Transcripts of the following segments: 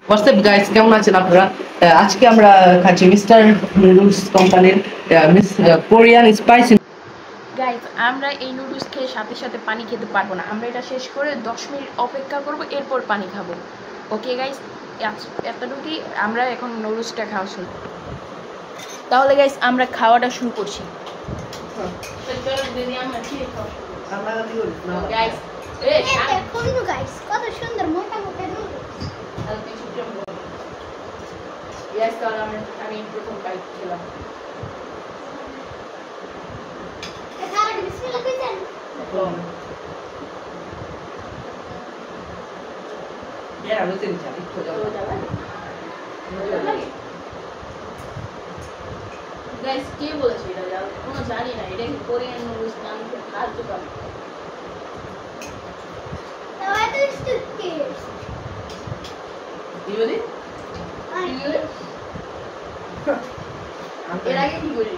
WhatsApp guys, কেমন আছেন আপনারা? আজকে আমরা খাচ্ছি মিস্টার নুডলস কোম্পানির মিস কোরিয়ান স্পাইসি। গাইস, আমরা এই নুডলস খেয়ে সাথে সাথে পানি খেতে পারবো না। আমরা এটা শেষ করে 10 মিনিট অপেক্ষা করব, এরপর পানি খাবো। ওকে গাইস, এতটুকুই। আমরা এখন নুডলসটা খাওয়া শুরু। তাহলে গাইস, আমরা খাওয়াটা শুরু করছি। গাইস, কত সুন্দর মোটা মোটা নুডলস। আমি প্রথম বাইট খেলাম। বিসমিল্লাহ কইছেন? গাইস, কে বলেছে এটা? কোনো জানি না, এটা কি কোরিয়ান নুডলস না? আমি খুব ফালতু পাবো। তাও এত স্টুপিড। কি বলি? এর আগে কি করি?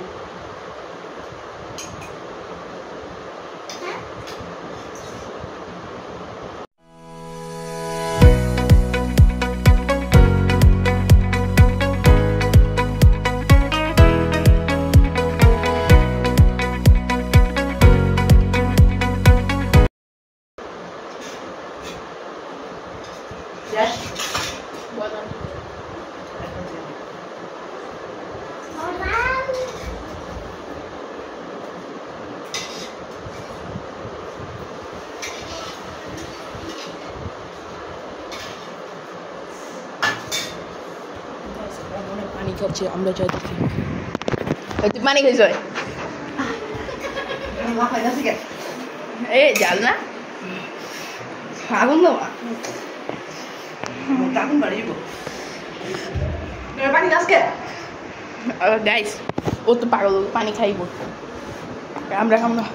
পানি খাচ্ছি আমরা, চাই দেখি। তুই পানি খাইছ? এ জাল না আগুন দাও, আগুন বাড়িব। পানি গাছকে গাইস, ও তো পাগল, পানি খাইব। আমরা খাবো না।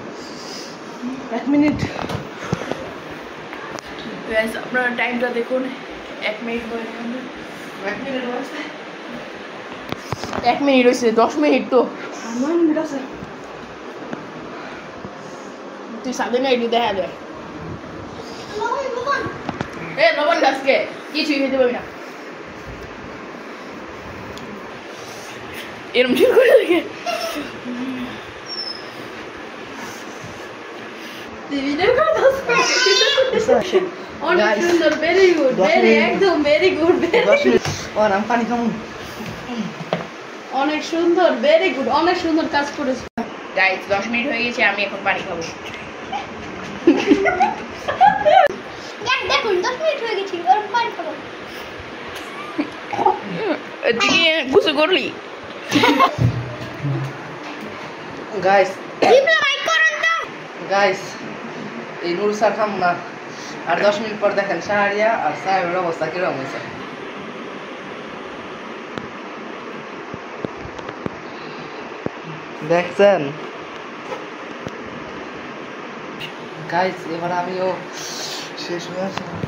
1 মিনিট। গাইস, আপনারা টাইমটা দেখুন। 1 মিনিট হয়ে 1 মিনিট হয়েছে। 1 মিনিট হয়েছে। 10 মিনিট তো 9 মিনিট আছে। তুই সাথে না একটু দেখা যায়। লবণ এ লবণ গাছকে কিছুই খেতে পাবি না। এরম ঠিক করে দেখে অনেক সুন্দর, ভেরি গুড, ভেরি একদম ভেরি গুড, আমি পানি খাবো। অনেক সুন্দর, ভেরি গুড, অনেক সুন্দর কাজ করেছে। গাইস, 10 মিনিট হয়ে গেছে, আমি এখন পানি খাবো। দেখুন 10 মিনিট হয়ে গেছে, গরম পানি খাবো। তুই গুছু করলি? গাইস লাইক করুন তো। গাইস, এই নুডলস আর খাম না। আর 10 মিনিট পর দেখেন শাহরিয়া আর সাহেবের অবস্থা কিরকম হয়েছে। দেখছেন গাইস, এবার আমিও শেষ হয়ে আসলাম।